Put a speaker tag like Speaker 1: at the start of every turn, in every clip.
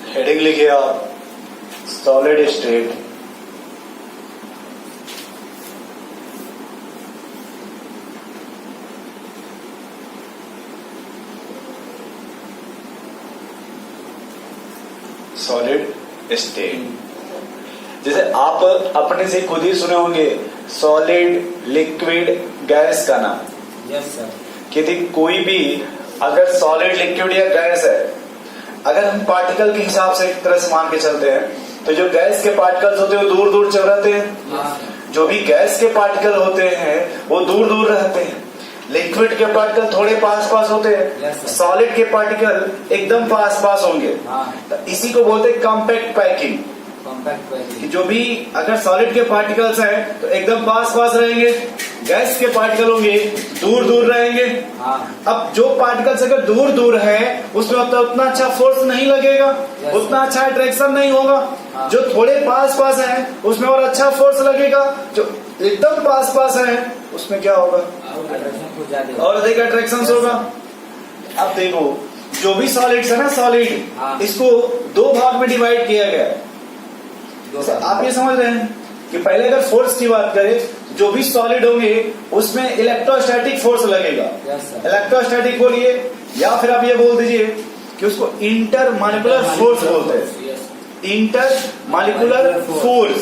Speaker 1: Heading लिखिए आप, solid state. Solid state, जैसे आप अपने से खुद ही सुने होंगे सॉलिड, लिक्विड, गैस का नाम।
Speaker 2: Yes sir.
Speaker 1: कि कोई भी अगर सॉलिड, लिक्विड या गैस है, अगर हम पार्टिकल के हिसाब से एक तरह से मान के चलते हैं तो जो गैस के पार्टिकल्स होते हैं वो दूर दूर चल रहते हैं। जो भी गैस के पार्टिकल होते हैं वो दूर दूर रहते हैं। लिक्विड के पार्टिकल थोड़े पास पास होते हैं। सॉलिड के पार्टिकल एकदम पास पास होंगे। तो इसी को बोलते हैं कॉम्पैक्ट पैकिंग। कि जो भी अगर सॉलिड के पार्टिकल्स हैं तो एकदम पास पास रहेंगे, गैस के पार्टिकल होंगे दूर दूर रहेंगे। अब जो पार्टिकल्स अगर दूर दूर है उसमें उतना अच्छा फोर्स नहीं लगेगा, उतना अच्छा अट्रैक्शन नहीं होगा। जो थोड़े पास पास हैं उसमें और अच्छा फोर्स लगेगा। जो एकदम पास पास है उसमें क्या होगा, और अधिक अट्रैक्शन होगा। अब देखो जो भी सॉलिड्स है ना, सॉलिड इसको दो भाग में डिवाइड किया गया है। आप ये समझ रहे हैं कि पहले अगर फोर्स की बात करें, जो भी सॉलिड होंगे उसमें इलेक्ट्रोस्टैटिक फोर्स लगेगा। इलेक्ट्रोस्टैटिक बोलिए या फिर आप ये बोल दीजिए कि उसको इंटर मॉलिक्यूलर फोर्स बोलते हैं। Inter molecular force,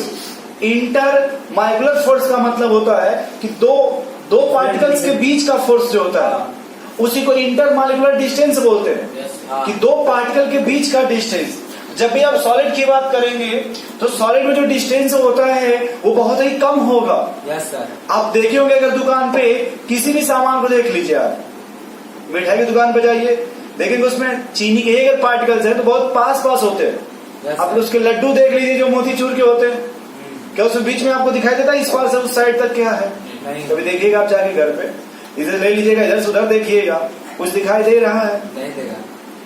Speaker 1: inter molecular force का मतलब होता है कि दो पार्टिकल्स के बीच का फोर्स जो होता है उसी को इंटर मॉलिक्यूलर डिस्टेंस बोलते हैं। कि दो पार्टिकल के बीच का डिस्टेंस। जब भी आप सॉलिड की बात करेंगे तो सॉलिड में जो डिस्टेंस होता है वो बहुत ही कम होगा।
Speaker 2: Yes sir.
Speaker 1: आप देखे होंगे अगर दुकान पे किसी भी सामान को देख लीजिए, आप मिठाई की दुकान पे जाइए, देखेंगे उसमें चीनी के एक पार्टिकल्स है तो बहुत पास पास होते हैं। आप उसके लड्डू देख लीजिए जो मोतीचूर के होते हैं, क्या उसमें बीच में आपको दिखाई देता है इस पार से उस साइड तक क्या है? कभी देखिएगा आप जाके घर पे, इधर ले लीजिएगा, इधर से उधर देखिएगा, कुछ दिखाई दे रहा है?
Speaker 2: नहीं देगा।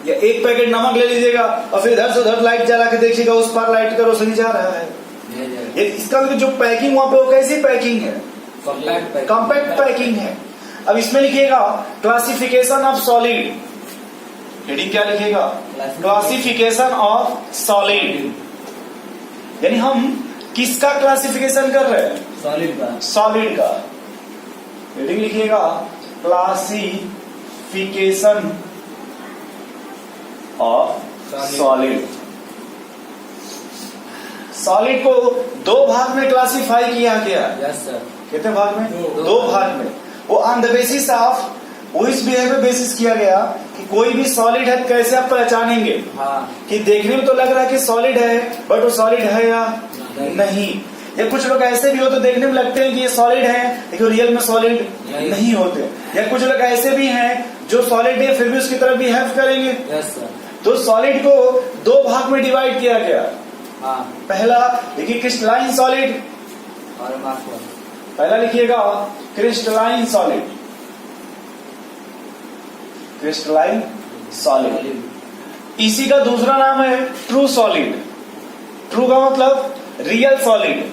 Speaker 1: या एक पैकेट नमक ले लीजिएगा और फिर इधर से उधर लाइट जला के देखिएगा, उस पार लाइट का रोशनी जा रहा है। ये इसका जो पैकिंग वहां पे वो कैसी पैकिंग है? कॉम्पैक्ट पैकिंग है। अब इसमें लिखिएगा क्लासिफिकेशन ऑफ सॉलिड। हेडिंग क्या लिखिएगा? Classification of solid. यानी हम किसका क्लासिफिकेशन कर रहे हैं?
Speaker 2: सॉलिड का।
Speaker 1: सॉलिड का। हेडिंग लिखिएगा क्लासिफिकेशन ऑफ सॉलिड। सॉलिड को दो भाग में क्लासिफाई किया गया।
Speaker 2: Yes sir.
Speaker 1: कितने भाग में? दो भाग में। वो on the basis of which behaviour basis किया गया कि कोई भी सॉलिड है कैसे आप पहचानेंगे। कि देखने में तो लग रहा है कि सॉलिड है बट वो सॉलिड है या नहीं। या कुछ लोग ऐसे भी हो तो देखने में लगते हैं कि ये सॉलिड है लेकिन रियल में सॉलिड नहीं होते। या कुछ लोग ऐसे भी हैं जो सॉलिड है फिर भी उसकी तरफ बिहेव करेंगे।
Speaker 2: Yes sir. तो
Speaker 1: सॉलिड को दो भाग में डिवाइड किया गया। पहला देखिए क्रिस्टलाइन सॉलिड,
Speaker 2: और
Speaker 1: पहला लिखिएगा क्रिस्टलाइन सॉलिड। Crystalline solid. इसी का दूसरा नाम है ट्रू सॉलिड। ट्रू का मतलब रियल सॉलिड।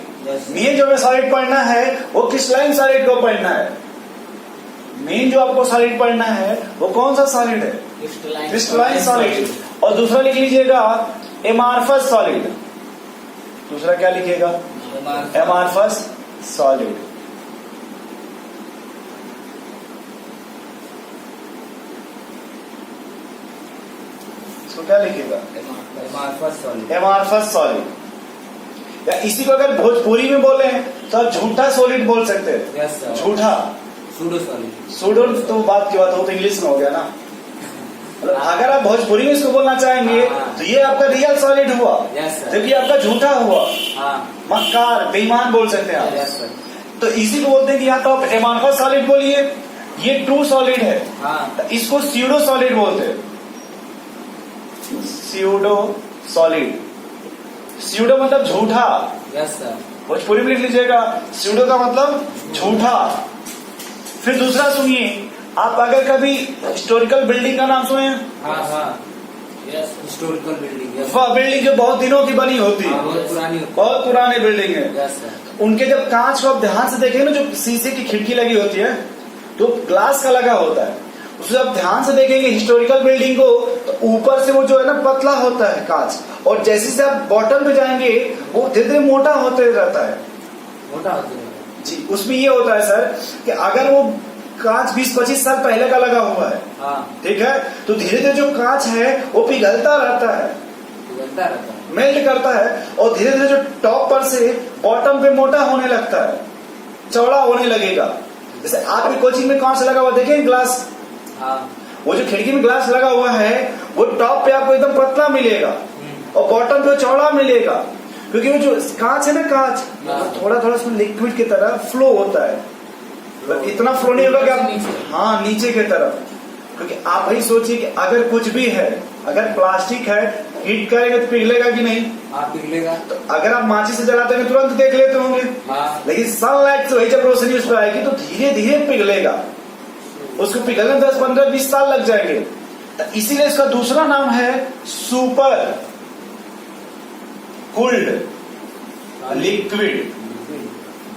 Speaker 1: मेन जो हमें सॉलिड पढ़ना है वो क्रिस्टलाइन सॉलिड को पढ़ना है। मेन जो आपको सॉलिड पढ़ना है वो कौन सा सॉलिड है? Crystalline solid. और दूसरा लिख लीजिएगा एमार्फस सॉलिड। दूसरा क्या लिखिएगा? Amorphous solid. इसको क्या लिखिएगा? Amorphous solid. या इसी को अगर भोजपुरी में बोले तो आप झूठा सॉलिड बोल सकते हैं। झूठा
Speaker 2: सूडो सॉलिड।
Speaker 1: सूडो तो बात की बात हो तो इंग्लिश में हो गया ना। अगर आप भोजपुरी में इसको बोलना चाहेंगे तो ये आपका रियल सॉलिड हुआ, जबकि आपका झूठा हुआ। मक्कार, बेईमान बोल सकते हैं आप। तो इसी को बोलते हैं कि यहाँ तो आप एमार्फस सॉलिड बोलिए, ये ट्रू सॉलिड है। तो इसको स्यूडो सॉलिड बोलते हैं। Pseudo solid. स्यूडो मतलब झूठा।
Speaker 2: Yes sir.
Speaker 1: भोजपुरी में लिख लीजिएगा स्यूडो का मतलब झूठा। फिर दूसरा सुनिए, आप अगर कभी हिस्टोरिकल बिल्डिंग का नाम सुने?
Speaker 2: Historical building.
Speaker 1: वह बिल्डिंग जो बहुत दिनों की बनी होती है, बहुत पुरानी बिल्डिंग है। उनके जब कांच को आप ध्यान से देखेंगे ना, जो शीशे की खिड़की लगी होती है तो ग्लास का लगा होता है, उसे आप ध्यान से देखेंगे हिस्टोरिकल बिल्डिंग को तो ऊपर से वो जो है ना पतला होता है कांच, और जैसे से आप बॉटम पे जाएंगे वो धीरे धीरे मोटा होते रहता है।
Speaker 2: मोटा होते हैं।
Speaker 1: जी, उसमें ये होता है सर कि अगर वो कांच 20-25 साल पहले का लगा हुआ है,
Speaker 2: हाँ,
Speaker 1: ठीक है, तो धीरे धीरे जो कांच है वो पिघलता रहता है,
Speaker 2: पिघलता रहता है।
Speaker 1: मेल्ट करता है, और धीरे धीरे जो टॉप पर से बॉटम पे मोटा होने लगता है, चौड़ा होने लगेगा। जैसे आपकी कोचिंग में कांच लगा हुआ देखें ग्लास,
Speaker 2: हाँ,
Speaker 1: वो जो खिड़की में ग्लास लगा हुआ है वो टॉप पे आपको एकदम पतला मिलेगा और बॉटम पे चौड़ा मिलेगा, क्योंकि वो जो कांच है ना कांच, थोड़ा थोड़ा उसमें लिक्विड की तरह फ्लो होता है। इतना फ्लो नहीं होगा कि आप, हाँ, नीचे की तरफ, क्योंकि आप ही सोचिए कि अगर कुछ भी है, अगर प्लास्टिक है, हीट करेंगे तो पिघलेगा कि नहीं?
Speaker 2: हाँ, पिघलेगा।
Speaker 1: तो अगर आप माचिस से जलाते हैं तुरंत देख लेते होंगे,
Speaker 2: हाँ,
Speaker 1: लेकिन सनलाइट से वही जब रोशनी उस पर आएगी तो धीरे धीरे पिघलेगा, उसको पिघलने 10-15-20 साल लग जाएंगे। तो इसीलिए इसका दूसरा नाम है सुपर कूल्ड लिक्विड।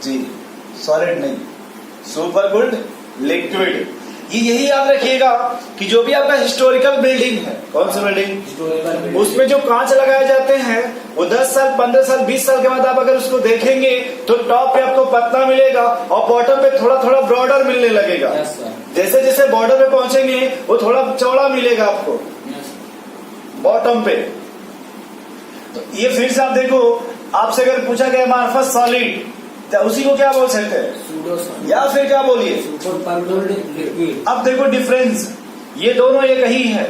Speaker 1: जी, सॉलिड नहीं, सुपर कूल्ड लिक्विड। ये यही याद रखिएगा कि जो भी आपका हिस्टोरिकल बिल्डिंग है, कौन सी बिल्डिंग, उसमें जो कांच लगाए जाते हैं वो 10 साल 15 साल 20 साल के बाद आप अगर उसको देखेंगे तो टॉप पे आपको पतला मिलेगा और बॉटम पे थोड़ा थोड़ा ब्रॉडर मिलने लगेगा।
Speaker 2: Yes sir.
Speaker 1: जैसे जैसे बॉर्डर पे पहुंचेंगे वो थोड़ा चौड़ा मिलेगा आपको बॉटम पे। तो ये फिर से आप देखो, आपसे अगर पूछा गया मार्फत सॉलिड, तो उसी को क्या बोल सकते हैं,
Speaker 2: सूडो सॉलिड,
Speaker 1: या फिर क्या बोलिए
Speaker 2: सुपर कूल्ड लिक्विड।
Speaker 1: अब देखो डिफरेंस, ये दोनों एक ही है,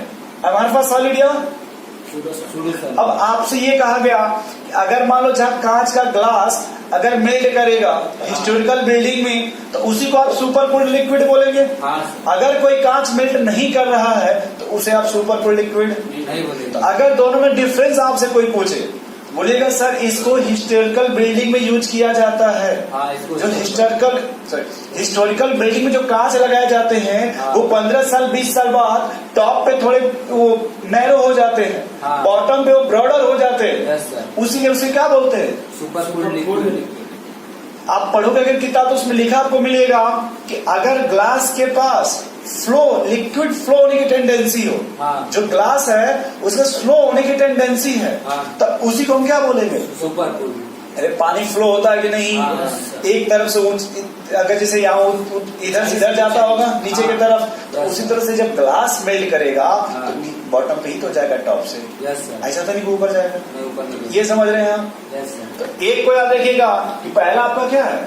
Speaker 1: हमारे पास सॉलिड या
Speaker 2: सूडो सॉलिड।
Speaker 1: अब आपसे ये कहा गया कि अगर मान लो जहाँ कांच का ग्लास अगर मेल्ट करेगा हिस्टोरिकल बिल्डिंग में तो उसी को आप सुपर कूल्ड लिक्विड बोलेंगे।
Speaker 2: हाँ,
Speaker 1: अगर कोई कांच मेल्ट नहीं कर रहा है तो उसे आप सुपर कूल्ड लिक्विड
Speaker 2: नहीं बोलेगा।
Speaker 1: तो अगर दोनों में डिफरेंस आपसे कोई पूछे, बोलिएगा सर इसको हिस्टोरिकल बिल्डिंग में यूज किया जाता है।
Speaker 2: हाँ, इसको
Speaker 1: जो हिस्टोरिकल बिल्डिंग में जो कांच लगाए जाते हैं
Speaker 2: हाँ,
Speaker 1: वो 15 साल 20 साल बाद टॉप पे थोड़े वो नैरो हो जाते हैं,
Speaker 2: हाँ,
Speaker 1: बॉटम पे वो ब्रॉडर हो जाते हैं,
Speaker 2: यस सर,
Speaker 1: उसी उसे क्या बोलते हैं,
Speaker 2: सुपर कूल्ड लिक्विड।
Speaker 1: आप पढ़ोगे अगर किताब तो उसमें लिखा आपको मिलेगा कि अगर ग्लास के पास फ्लो लिक्विड फ्लो होने की टेंडेंसी हो,
Speaker 2: हाँ,
Speaker 1: जो ग्लास है उसमें फ्लो होने की टेंडेंसी है,
Speaker 2: हाँ,
Speaker 1: तब उसी को हम क्या बोलेंगे,
Speaker 2: सुपर कूल्ड।
Speaker 1: अरे पानी फ्लो होता है कि नहीं,
Speaker 2: हाँ,
Speaker 1: एक तरफ से अगर जैसे यहाँ इधर से इधर जाता होगा नीचे की तरफ, तो उसी तरह से जब ग्लास मेल्ट करेगा तो बॉटम पे ही तो जाएगा टॉप से,
Speaker 2: यस सर,
Speaker 1: ऐसा तो नहीं कि ऊपर जाएगा।
Speaker 2: नहीं ऊपर नहीं।
Speaker 1: ये समझ रहे हैं आप।
Speaker 2: Yes sir.
Speaker 1: तो एक को याद रखिएगा कि पहला आपका क्या है,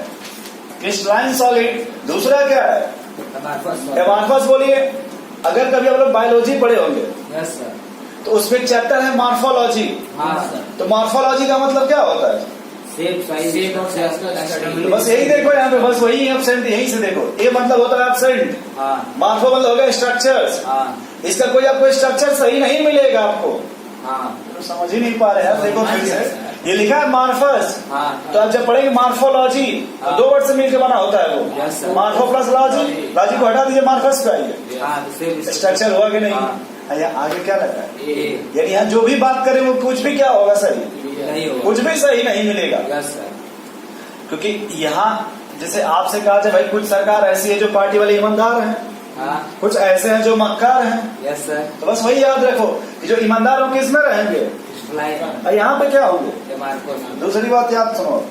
Speaker 1: क्रिस्टलाइन सॉलिड, दूसरा क्या है एमार्फस। बोलिए, अगर कभी आप लोग बायोलॉजी पढ़े होंगे
Speaker 2: यस सर।
Speaker 1: तो उसमें एक चैप्टर है मॉर्फोलॉजी।
Speaker 2: हाँ सर।
Speaker 1: तो मॉर्फोलॉजी का मतलब क्या होता है,
Speaker 2: शेप साइज
Speaker 1: तो बस यही देखो यहाँ पे, बस वही एब्सेंट, यही से देखो, ये मतलब होता है एब्सेंट,
Speaker 2: हाँ,
Speaker 1: मॉर्फो मतलब हो गया स्ट्रक्चर्स।
Speaker 2: हाँ,
Speaker 1: इसका कोई आपको स्ट्रक्चर सही नहीं मिलेगा आपको,
Speaker 2: हाँ,
Speaker 1: तो समझ ही नहीं पा रहे हैं। देखो फिर से ये लिखा है मार्फस,
Speaker 2: हाँ,
Speaker 1: तो आप जब पढ़ेंगे मार्फोलॉजी तो
Speaker 2: हाँ,
Speaker 1: 2 वर्ड से मिलकर बना होता है
Speaker 2: यस
Speaker 1: वो,
Speaker 2: सर।
Speaker 1: मार्फो प्लस लॉजी, लॉजी को हटा दीजिए मार्फस पे आइए,
Speaker 2: हाँ, शेप
Speaker 1: स्ट्रक्चर हुआ कि नहीं।
Speaker 2: हाँ,
Speaker 1: यहाँ आगे क्या लगा है,
Speaker 2: ए
Speaker 1: यानी यहाँ जो भी बात करें वो कुछ भी क्या होगा सही,
Speaker 2: नहीं होगा।
Speaker 1: कुछ भी सही नहीं मिलेगा,
Speaker 2: यस सर।
Speaker 1: क्योंकि यहाँ जैसे आपसे कहा जाए भाई कुछ सरकार ऐसी है जो पार्टी वाले ईमानदार हैं,
Speaker 2: हाँ,
Speaker 1: कुछ ऐसे हैं जो मक्कार हैं,
Speaker 2: यस सर।
Speaker 1: तो बस वही याद रखो कि जो ईमानदार होंगे किसमें रहेंगे, और यहाँ पे क्या होंगे। दूसरी बात याद सुनो,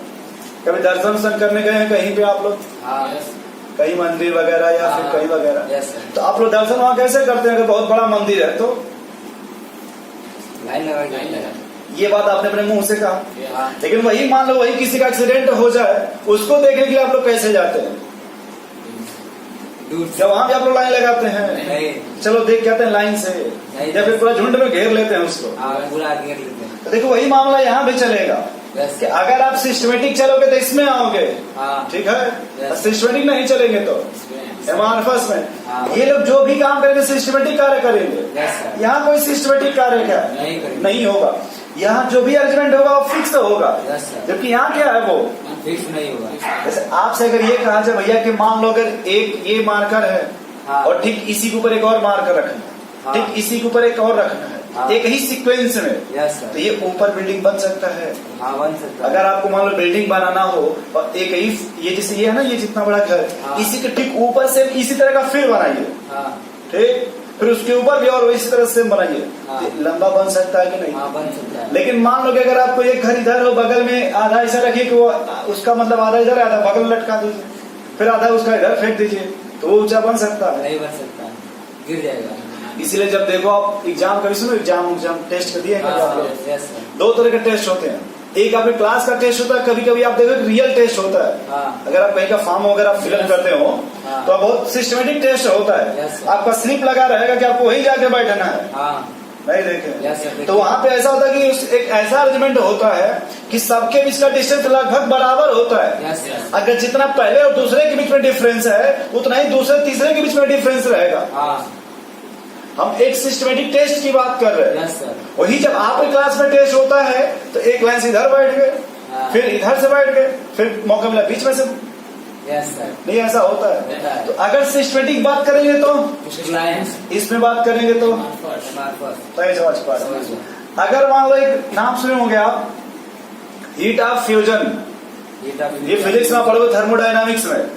Speaker 1: कभी दर्शन वर्शन करने गए हैं कहीं पे आप लोग,
Speaker 2: हाँ,
Speaker 1: कहीं मंदिर वगैरह या फिर कहीं वगैरह,
Speaker 2: यस सर।
Speaker 1: तो आप लोग दर्शन वहाँ कैसे करते हैं, अगर बहुत बड़ा मंदिर है तो
Speaker 2: लाइन लगा।
Speaker 1: ये बात आपने अपने मुंह से कहा,
Speaker 2: हाँ,
Speaker 1: लेकिन वही मान लो वही किसी का एक्सीडेंट हो जाए उसको देखने के लिए आप लोग कैसे जाते हैं,
Speaker 2: दूर
Speaker 1: क्या वहां भी आप लोग लाइन लगाते हैं,
Speaker 2: नहीं,
Speaker 1: चलो देख के आते हैं लाइन से, या फिर पूरा झुंड में घेर लेते हैं उसको।
Speaker 2: हाँ, पूरा घेर लेते हैं।
Speaker 1: तो देखो वही मामला यहाँ भी चलेगा
Speaker 2: यस
Speaker 1: कि
Speaker 2: सर।
Speaker 1: अगर आप सिस्टमेटिक चलोगे तो इसमें आओगे,
Speaker 2: हाँ,
Speaker 1: ठीक है,
Speaker 2: Yes.
Speaker 1: सिस्टमेटिक नहीं चलेंगे तो एमार्फस में
Speaker 2: हाँ,
Speaker 1: ये लोग जो भी काम करेंगे सिस्टमेटिक कार्य करेंगे।
Speaker 2: Yes sir.
Speaker 1: यहाँ कोई सिस्टमेटिक कार्य क्या है?
Speaker 2: नहीं करेंगे।
Speaker 1: नहीं होगा, यहाँ जो भी अरेंजमेंट होगा वो फिक्स होगा,
Speaker 2: यस सर।
Speaker 1: जबकि यहाँ क्या है वो
Speaker 2: फिक्स नहीं होगा।
Speaker 1: जैसे आपसे अगर ये कहा जाए भैया कि मान लो अगर एक ये मार्कर है
Speaker 2: हाँ,
Speaker 1: और ठीक इसी के ऊपर एक और मार्कर रखना है,
Speaker 2: हाँ,
Speaker 1: ठीक इसी के ऊपर एक और रखना है,
Speaker 2: हाँ,
Speaker 1: एक ही सीक्वेंस में,
Speaker 2: यस
Speaker 1: तो
Speaker 2: सर।
Speaker 1: ये ऊपर बिल्डिंग बन सकता है।
Speaker 2: हाँ, बन सकता है।
Speaker 1: अगर आपको मान लो बिल्डिंग बनाना हो और एक ही ये जैसे ये है ना, ये जितना बड़ा घर,
Speaker 2: हाँ,
Speaker 1: इसी के ठीक ऊपर से इसी तरह का फिर बनाइए,
Speaker 2: हाँ,
Speaker 1: ठीक, फिर उसके ऊपर भी और इस तरह से बनाइए।
Speaker 2: हाँ।
Speaker 1: लंबा बन सकता है कि नहीं?
Speaker 2: हाँ बन सकता है।
Speaker 1: लेकिन मान लो कि अगर आपको एक घर इधर हो, बगल में आधा ऐसा रखिए कि वो उसका मतलब आधा इधर आधा बगल में लटका दीजिए, फिर आधा उसका इधर फेंक दीजिए, तो वो ऊंचा बन सकता है?
Speaker 2: नहीं बन सकता, गिर जाएगा।
Speaker 1: इसीलिए जब देखो आप एग्जाम, कभी सुनो एग्जाम टेस्ट कर दिए आप लोग?
Speaker 2: Yes sir.
Speaker 1: दो तरह के टेस्ट होते हैं, एक आपके क्लास का टेस्ट होता है, कभी कभी आप देखो रियल टेस्ट होता है।
Speaker 2: हाँ।
Speaker 1: अगर आप कहीं का फॉर्म वगैरह फिलअप करते हो
Speaker 2: हाँ।
Speaker 1: तो आप बहुत सिस्टमेटिक टेस्ट होता है।
Speaker 2: Yes, sir।
Speaker 1: आपका स्लिप लगा रहेगा कि आपको वहीं जाके बैठना है।
Speaker 2: हाँ
Speaker 1: नहीं देखे?
Speaker 2: Yes, sir।
Speaker 1: तो वहाँ पे ऐसा होता है कि एक ऐसा अरेंजमेंट होता है कि सबके बीच का डिस्टेंस लगभग बराबर होता है।
Speaker 2: Yes sir.
Speaker 1: अगर जितना पहले और दूसरे के बीच में डिफरेंस है, उतना ही दूसरे तीसरे के बीच में डिफरेंस रहेगा।
Speaker 2: हाँ
Speaker 1: हम एक सिस्टमेटिक टेस्ट की बात कर रहे हैं।
Speaker 2: Yes sir.
Speaker 1: वही जब आपके क्लास में टेस्ट होता है तो एक लाइन से इधर बैठ गए,
Speaker 2: हाँ।
Speaker 1: फिर इधर से बैठ गए, फिर मौका मिला बीच में से।
Speaker 2: Yes sir.
Speaker 1: नहीं ऐसा होता
Speaker 2: होता
Speaker 1: है।
Speaker 2: है।
Speaker 1: तो अगर सिस्टमेटिक बात करेंगे तो
Speaker 2: लाइन्स
Speaker 1: इसमें बात करेंगे तो सही समझ पा रहे हैं। अगर मान लो एक नाम सुने होंगे आप, हीट ऑफ फ्यूजन, ये फिजिक्स में पढ़ोगे थर्मोडायनामिक्स में,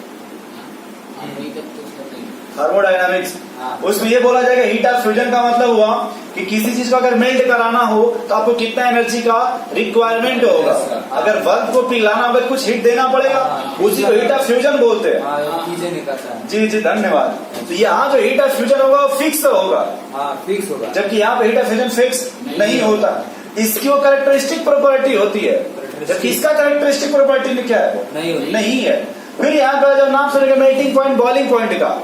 Speaker 1: थर्मोडायनामिक्स।
Speaker 2: हाँ।
Speaker 1: उसमें ये बोला जाएगा हीट ऑफ फ्यूजन का मतलब हुआ कि किसी चीज को अगर मेल्ट कराना हो तो आपको कितना एनर्जी का रिक्वायरमेंट होगा। अगर बल्ब को पिघलाना होगा कुछ हीट देना पड़ेगा, उसी को हीट ऑफ फ्यूजन बोलते हैं।
Speaker 2: हाँ चीजें निकलता है।
Speaker 1: जी जी धन्यवाद। तो यहाँ जो हीट ऑफ फ्यूजन होगा वो फिक्स होगा,
Speaker 2: हाँ फिक्स होगा।
Speaker 1: जबकि यहाँ पे हीट ऑफ फ्यूजन फिक्स नहीं होता। इसकी वो कैरेक्टरिस्टिक प्रॉपर्टी होती है, जबकि इसका कैरेक्टरिस्टिक प्रॉपर्टी क्या है? वो
Speaker 2: नहीं होती।
Speaker 1: नहीं है। फिर यहाँ का जब नाम सुनेगा मेल्टिंग पॉइंट, बॉइलिंग पॉइंट का,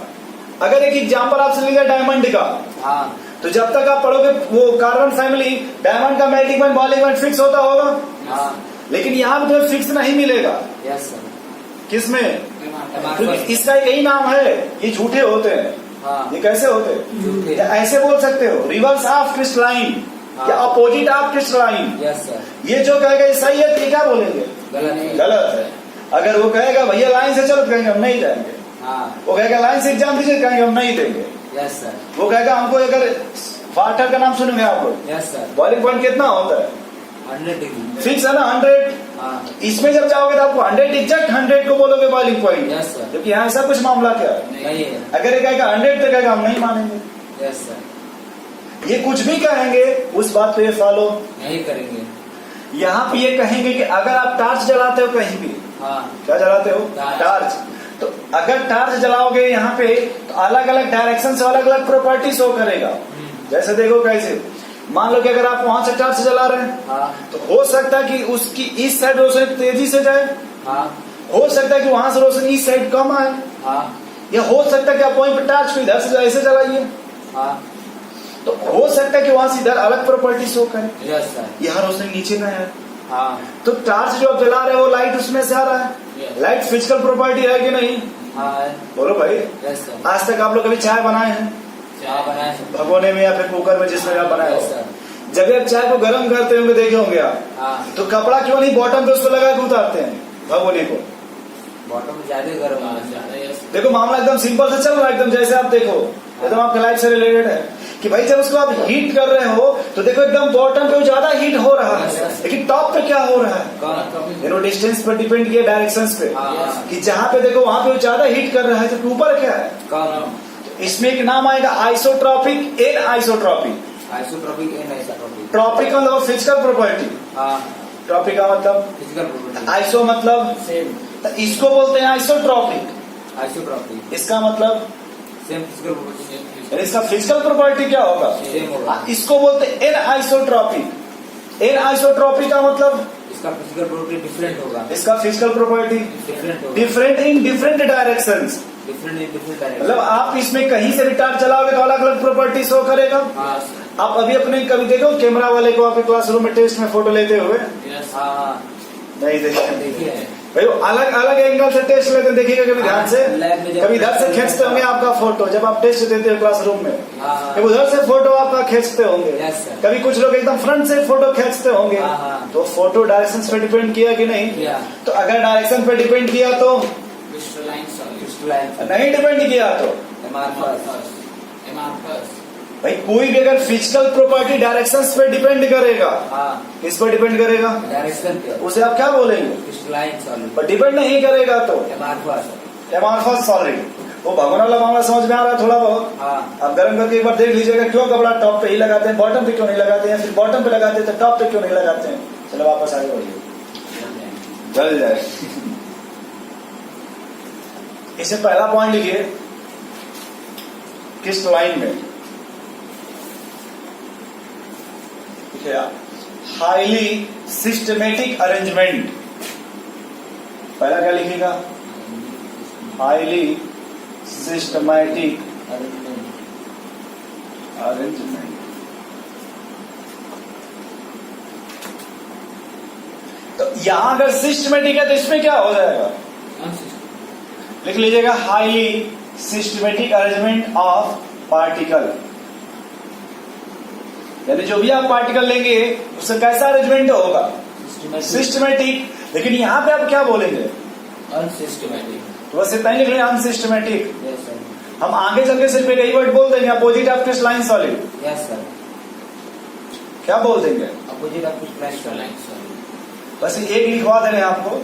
Speaker 1: अगर एक एग्जाम्पल आपसे लिया डायमंड का,
Speaker 2: हाँ
Speaker 1: तो जब तक आप पढ़ोगे वो कार्बन फैमिली, डायमंड का melting point, boiling point fix होता होगा।
Speaker 2: हाँ
Speaker 1: लेकिन यहाँ पे तो फिक्स नहीं मिलेगा।
Speaker 2: Yes sir.
Speaker 1: किसमें?
Speaker 2: MR1।
Speaker 1: क्योंकि इसका यही नाम है, ये झूठे होते हैं।
Speaker 2: हाँ
Speaker 1: ये कैसे होते?
Speaker 2: झूठे।
Speaker 1: या ऐसे बोल सकते हो रिवर्स ऑफ क्रिस्टलाइन
Speaker 2: हाँ।
Speaker 1: या opposite of crystalline.
Speaker 2: Yes sir.
Speaker 1: ये जो कहेगा ये सही है, तो क्या बोलेंगे?
Speaker 2: गलत है।
Speaker 1: गलत है। अगर वो कहेगा भैया लाइन से चलो, तो कहेंगे हम नहीं जाएंगे।
Speaker 2: हाँ
Speaker 1: वो कहेगा लाइन से एग्जाम दीजिए, कहेंगे हम नहीं देंगे।
Speaker 2: Yes sir.
Speaker 1: वो कहेगा हमको, अगर वाटर का नाम सुनेंगे आप लोग,
Speaker 2: यस सर।
Speaker 1: बॉइलिंग पॉइंट कितना होता है?
Speaker 2: 100 डिग्री।
Speaker 1: फिक्स है ना 100।
Speaker 2: हाँ
Speaker 1: इसमें जब जाओगे तो आपको 100 एग्जैक्ट 100 को बोलोगे बॉइलिंग पॉइंट।
Speaker 2: Yes sir.
Speaker 1: जबकि यहाँ ऐसा कुछ मामला क्या है?
Speaker 2: नहीं है।
Speaker 1: अगर ये कहेगा 100 तो कहेगा हम नहीं मानेंगे।
Speaker 2: Yes sir.
Speaker 1: ये कुछ भी कहेंगे उस बात पे फॉलो
Speaker 2: नहीं करेंगे।
Speaker 1: यहाँ पे ये कहेंगे कि अगर आप टॉर्च जलाते हो कहीं भी,
Speaker 2: हाँ
Speaker 1: क्या जलाते हो?
Speaker 2: टॉर्च।
Speaker 1: टॉर्च। तो अगर टॉर्च जलाओगे यहाँ पे तो अलग अलग डायरेक्शन से अलग अलग प्रॉपर्टी शो करेगा। जैसे देखो कैसे, मान लो कि अगर आप वहां से टॉर्च जला रहे हैं
Speaker 2: हाँ
Speaker 1: तो हो सकता है कि उसकी इस साइड रोशनी तेजी से जाए,
Speaker 2: हाँ
Speaker 1: हो सकता है कि वहां से रोशनी इस साइड कम आए,
Speaker 2: हाँ
Speaker 1: या हो सकता है कि आप वहीं पर टॉर्च को इधर से ऐसे जलाइए,
Speaker 2: हाँ
Speaker 1: तो हो सकता है कि वहां से इधर अलग प्रॉपर्टी शो करे।
Speaker 2: Yes sir.
Speaker 1: यहाँ रोशनी नीचे ना है,
Speaker 2: हाँ
Speaker 1: तो टॉर्च जो आप जला रहे हो वो लाइट उसमें से आ रहा है।
Speaker 2: Yes।
Speaker 1: लाइट फिजिकल प्रॉपर्टी है कि नहीं?
Speaker 2: हाँ है।
Speaker 1: बोलो भाई।
Speaker 2: Yes sir.
Speaker 1: आज तक आप लोग कभी चाय बनाए हैं
Speaker 2: चाय बनाए सर।
Speaker 1: भगोने में या फिर कुकर में, जिसमें आप बनाए
Speaker 2: यस
Speaker 1: हो?
Speaker 2: सर।
Speaker 1: जब आप चाय को गर्म करते होंगे देखे होंगे आप,
Speaker 2: हाँ
Speaker 1: तो कपड़ा क्यों नहीं बॉटम पे उसको लगा के उतारते हैं भगोने को?
Speaker 2: बॉटम ज्यादा गर्म है।
Speaker 1: देखो मामला एकदम सिंपल से चल रहा है, एकदम जैसे आप देखो, एकदम आपके लाइफ से रिलेटेड है कि भाई जब उसको आप हीट कर रहे हो तो देखो एकदम बॉटम पे ज्यादा हीट हो रहा है, लेकिन टॉप पे क्या हो रहा है?
Speaker 2: कम।
Speaker 1: डिस्टेंस पर डिपेंड किया, डायरेक्शंस पे,
Speaker 2: हाँ।
Speaker 1: कि जहाँ पे देखो वहां पे वो ज्यादा हीट कर रहा है, तो ऊपर क्या है?
Speaker 2: कम।
Speaker 1: इसमें एक नाम आएगा isotropic, an isotropic.
Speaker 2: Isotropic and isotropic.
Speaker 1: Tropical और फिजिकल प्रॉपर्टी।
Speaker 2: हाँ
Speaker 1: ट्रॉपिक का मतलब
Speaker 2: फिजिकल प्रॉपर्टी।
Speaker 1: आइसो मतलब
Speaker 2: सेम।
Speaker 1: तो इसको बोलते हैं आइसोट्रॉपिक।
Speaker 2: आइसोट्रॉपिक
Speaker 1: इसका मतलब
Speaker 2: सेम फिजिकल प्रॉपर्टी।
Speaker 1: यानी इसका फिजिकल प्रॉपर्टी क्या होगा?
Speaker 2: सेम होगा।
Speaker 1: इसको बोलते हैं एन आइसोट्रॉपिक। एन आइसोट्रॉपिक का मतलब
Speaker 2: इसका फिजिकल प्रॉपर्टी डिफरेंट होगा।
Speaker 1: इसका फिजिकल प्रॉपर्टी
Speaker 2: डिफरेंट होगा।
Speaker 1: Different in different directions.
Speaker 2: Different in different direction.
Speaker 1: मतलब आप इसमें कहीं से भी टॉर्च चलाओगे तो अलग अलग प्रॉपर्टी शो करेगा।
Speaker 2: हाँ
Speaker 1: आप अभी अपने कभी देखो कैमरा वाले को आपके क्लासरूम में टेस्ट में फोटो लेते हुए?
Speaker 2: हाँ हाँ
Speaker 1: नहीं देखे?
Speaker 2: देखिए
Speaker 1: भाई अलग अलग एंगल से टेस्ट लेते हैं, देखिएगा कभी ध्यान से।
Speaker 2: लैब में जब
Speaker 1: कभी इधर से खींचते होंगे आपका फोटो जब आप टेस्ट देते हो क्लासरूम में,
Speaker 2: हाँ।
Speaker 1: कभी उधर से फोटो आपका खींचते होंगे,
Speaker 2: यस सर।
Speaker 1: कभी कुछ लोग एकदम फ्रंट से फोटो खींचते होंगे।
Speaker 2: हाँ।
Speaker 1: तो फोटो डायरेक्शन पे डिपेंड किया कि नहीं?
Speaker 2: किया।
Speaker 1: तो अगर डायरेक्शन पे डिपेंड किया तो
Speaker 2: क्रिस्टलाइन।
Speaker 1: नहीं डिपेंड किया तो भाई कोई भी अगर फिजिकल प्रॉपर्टी डायरेक्शंस पे डिपेंड करेगा,
Speaker 2: हाँ
Speaker 1: किस पर डिपेंड करेगा?
Speaker 2: डायरेक्शन पे
Speaker 1: उसे आप क्या बोलेंगे?
Speaker 2: Crystalline solid.
Speaker 1: पर डिपेंड नहीं करेगा तो
Speaker 2: एमार्फस।
Speaker 1: Amorphous solid. वो भगवान वाला मामला समझ में आ रहा है थोड़ा बहुत।
Speaker 2: हाँ
Speaker 1: आप गर्म करके एक बार देख लीजिएगा, क्यों कपड़ा टॉप पे ही लगाते हैं, बॉटम पे क्यों नहीं लगाते हैं, फिर बॉटम पे लगाते हैं तो टॉप पे क्यों नहीं लगाते हैं। चलो वापस आगे बढ़िए, जल जाए। इसे पहला पॉइंट लिखिए किस लाइन में लिखिए आप, हाईली सिस्टमेटिक अरेंजमेंट। पहला क्या लिखिएगा, हाईली सिस्टमैटिक अरेंजमेंट। तो यहां अगर सिस्टमेटिक है तो इसमें क्या हो जाएगा, लिख लीजिएगा highly systematic arrangement of particle. यानी जो भी आप पार्टिकल लेंगे उसका कैसा अरेंजमेंट होगा, सिस्टमेटिक। लेकिन यहां पे आप क्या बोलेंगे,
Speaker 2: अनसिस्टमैटिक।
Speaker 1: तो बस इतना ही लिख लें, अनसिस्टमेटिक।
Speaker 2: यस सर,
Speaker 1: हम आगे चल के सिर्फ एक ही वर्ड बोल देंगे, अपोजिट ऑफ किस लाइन सॉलिड,
Speaker 2: यस सर,
Speaker 1: क्या बोल देंगे,
Speaker 2: अपोजिट ऑफ कुछ लाइन सर।
Speaker 1: बस एक लिखवा दे रहे हैं आपको।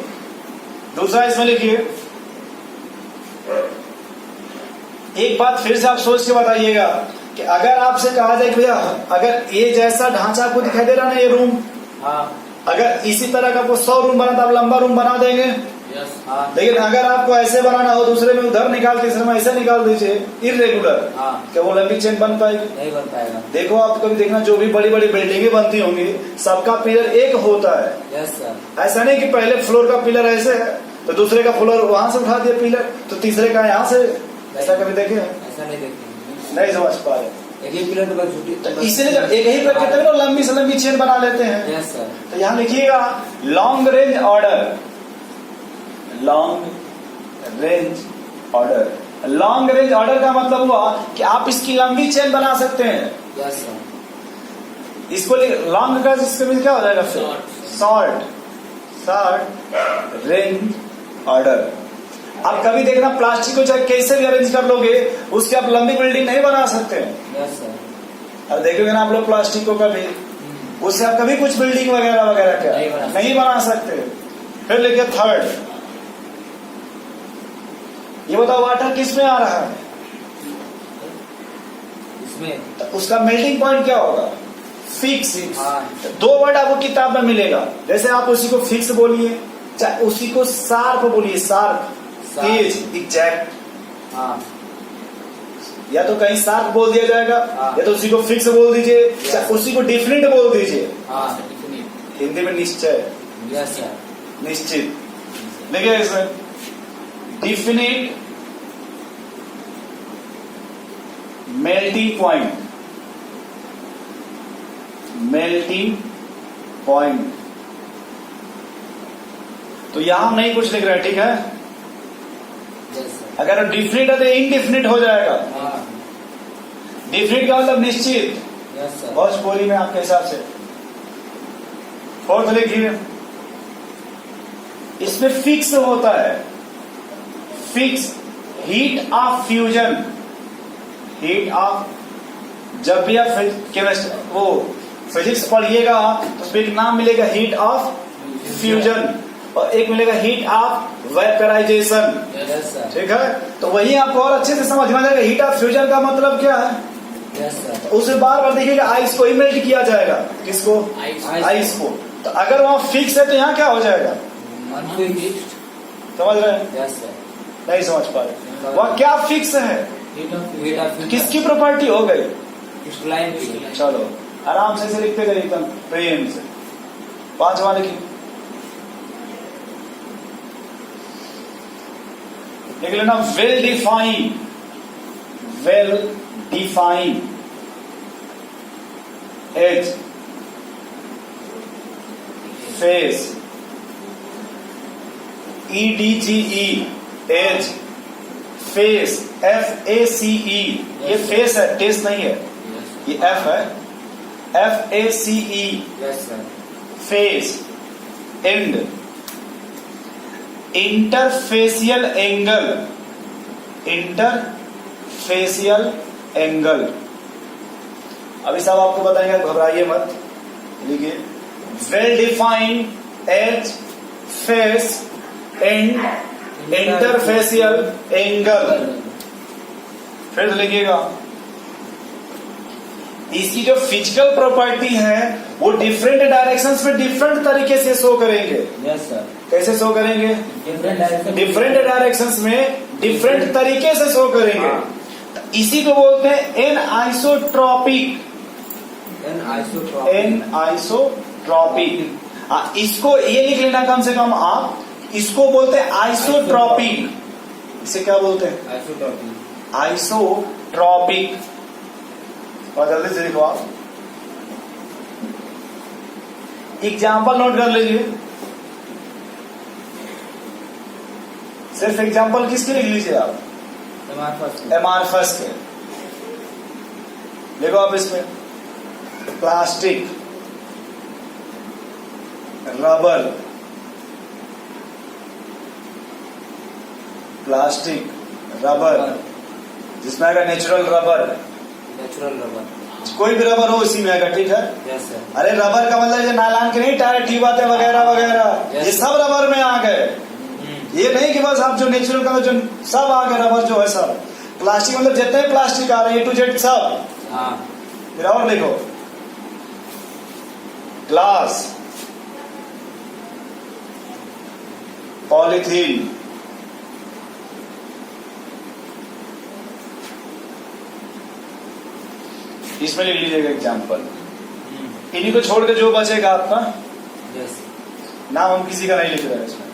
Speaker 1: दूसरा इसमें लिखिए, एक बात फिर से आप सोच के बताइएगा कि अगर आपसे कहा जाए कि भैया अगर ये जैसा ढांचा आपको दिखाई दे रहा ना ये रूम,
Speaker 2: हाँ
Speaker 1: अगर इसी तरह का आपको 100 रूम बना तो आप लंबा रूम बना देंगे।
Speaker 2: यस हाँ
Speaker 1: लेकिन अगर आपको ऐसे बनाना हो, दूसरे में उधर निकाल तीसरे में ऐसे निकाल दीजिए इर्रेगुलर,
Speaker 2: हाँ
Speaker 1: क्या वो लंबी चेन बन पाएगी,
Speaker 2: नहीं बन पाएगा।
Speaker 1: देखो आप कभी देखना जो भी बड़ी बड़ी बिल्डिंगें बनती होंगी सबका पिलर एक होता है।
Speaker 2: यस सर,
Speaker 1: ऐसा नहीं कि पहले फ्लोर का पिलर ऐसे है तो दूसरे का फ्लोर वहां से उठा दिया पिलर तो तीसरे का यहाँ से, ऐसा कभी देखे हैं?
Speaker 2: ऐसा नहीं देखेंगे,
Speaker 1: नहीं समझ पा रहे।
Speaker 2: एक ही पिलर तो छुट्टी।
Speaker 1: तो इसीलिए जब एक ही पे कहते हैं लंबी से लंबी चेन बना लेते हैं।
Speaker 2: यस सर,
Speaker 1: तो यहाँ लिखिएगा long range order, long range order. Long range order का मतलब हुआ कि आप इसकी लंबी चेन बना सकते हैं।
Speaker 2: यस सर,
Speaker 1: इसको लॉन्ग का इसके बीच क्या हो जाएगा फिर, शॉर्ट, शॉर्ट रेंज ऑर्डर। आप कभी देखना प्लास्टिक को चाहे कैसे भी अरेंज कर लोगे उसके आप लंबी बिल्डिंग नहीं बना सकते।
Speaker 2: यस सर,
Speaker 1: अब देखोगे ना आप लोग प्लास्टिक को कभी, उससे आप कभी कुछ बिल्डिंग वगैरह वगैरह क्या नहीं बना सकते। फिर लिखिए थर्ड, ये बताओ वाटर किस में आ रहा है,
Speaker 2: इसमें
Speaker 1: तो उसका मेल्टिंग पॉइंट क्या होगा, फिक्स।
Speaker 2: हाँ
Speaker 1: दो वर्ड आपको किताब में मिलेगा, जैसे आप उसी को फिक्स बोलिए चाहे उसी को शार्प बोलिए, शार्प तेज एग्जैक्ट,
Speaker 2: हाँ
Speaker 1: या तो कहीं शार्प बोल दिया जाएगा
Speaker 2: हाँ।
Speaker 1: या तो उसी को फिक्स बोल दीजिए चाहे उसी को डिफरेंट बोल दीजिए।
Speaker 2: हाँ
Speaker 1: हिंदी में निश्चय,
Speaker 2: यस सर,
Speaker 1: निश्चित। देखिए इसमें definite melting point, melting point. तो यहां हम नहीं कुछ लिख रहे हैं, ठीक है।
Speaker 2: यस सर,
Speaker 1: अगर डिफिनिट है तो इनडिफिनिट हो जाएगा।
Speaker 2: हाँ
Speaker 1: डिफिनिट का मतलब निश्चित,
Speaker 2: यस सर,
Speaker 1: भोजपुरी में आपके हिसाब से। फोर्थ लिखिए, इसमें फिक्स होता है, fix heat of fusion, heat of. जब भी आप केमिस्ट्री वो फिजिक्स पढ़िएगा तो उसमें एक नाम मिलेगा हीट ऑफ फ्यूजन और एक मिलेगा heat of vaporization,
Speaker 2: yes sir,
Speaker 1: ठीक है। तो वही आपको और अच्छे से समझ में आ जाएगा हीट ऑफ फ्यूजन का मतलब क्या है।
Speaker 2: यस सर,
Speaker 1: तो उसे बार बार देखिएगा, आइस को ही मेल्ट किया जाएगा, किसको, आइस को। तो अगर वहां फिक्स है तो यहाँ क्या हो जाएगा,
Speaker 2: अनफिक्स्ड,
Speaker 1: समझ रहे हैं,
Speaker 2: यस सर,
Speaker 1: नहीं समझ पा रहे। वह क्या फिक्स है,
Speaker 2: हीट ऑफ
Speaker 1: किसकी प्रॉपर्टी हो गई।
Speaker 2: क्रिस्टलाइन की।
Speaker 1: चलो आराम से इसे लिखते जाइए एकदम प्रेम से। पांचवा लिखिए, लिख लेना well define, well define edge, face, EDGE edge, face, FACE, ये फेस है टेस्ट नहीं है, ये F है, FACE,
Speaker 2: yes sir,
Speaker 1: face, and, interfacial angle, interfacial angle. अभी सब आपको बताएंगे, घबराइए मत। लिखिए well defined edge, face, and, interfacial angle. फिर लिखिएगा, इसकी जो फिजिकल प्रॉपर्टी है वो डिफरेंट डायरेक्शंस में डिफरेंट तरीके से शो करेंगे।
Speaker 2: Yes sir.
Speaker 1: कैसे शो करेंगे?
Speaker 2: डिफरेंट डायरेक्शन,
Speaker 1: डिफरेंट डायरेक्शंस में डिफरेंट तरीके से शो करेंगे। तो इसी को बोलते हैं एन आइसोट्रॉपिक। An isotropic. हाँ, इसको ये लिख लेना कम से कम आप, इसको बोलते हैं आइसोट्रॉपिक। इसे क्या बोलते हैं?
Speaker 2: आइसोट्रॉपिक।
Speaker 1: आइसोट्रॉपिक। और जल्दी से लिखो आप, एग्जाम्पल नोट कर लीजिए। सिर्फ एग्जाम्पल किसके लिख लीजिए आप? एमारफस के देखो आप, इसमें प्लास्टिक, रबर, प्लास्टिक, रबर, जिसमें आएगा नेचुरल रबर।
Speaker 2: नेचुरल रबर,
Speaker 1: कोई भी रबर हो इसी में आएगा, ठीक है?
Speaker 2: Yes sir.
Speaker 1: अरे रबर का मतलब ये नायलॉन के नहीं, टायर, ट्यूब आते वगैरह वगैरह, ये सब रबर में आ गए। ये नहीं कि बस आप जो नेचुरल का जो सब आ गए, रबर जो है सब। प्लास्टिक मतलब जितने प्लास्टिक आ रहे हैं, ए टू जेड सब।
Speaker 2: हाँ।
Speaker 1: फिर और देखो, ग्लास, पॉलीथीन, इसमें लिख लीजिएगा एग्जाम्पल। इन्हीं को छोड़ के जो बचेगा आपका
Speaker 2: यस।
Speaker 1: नाम हम किसी का नहीं लिख रहे हैं इसमें।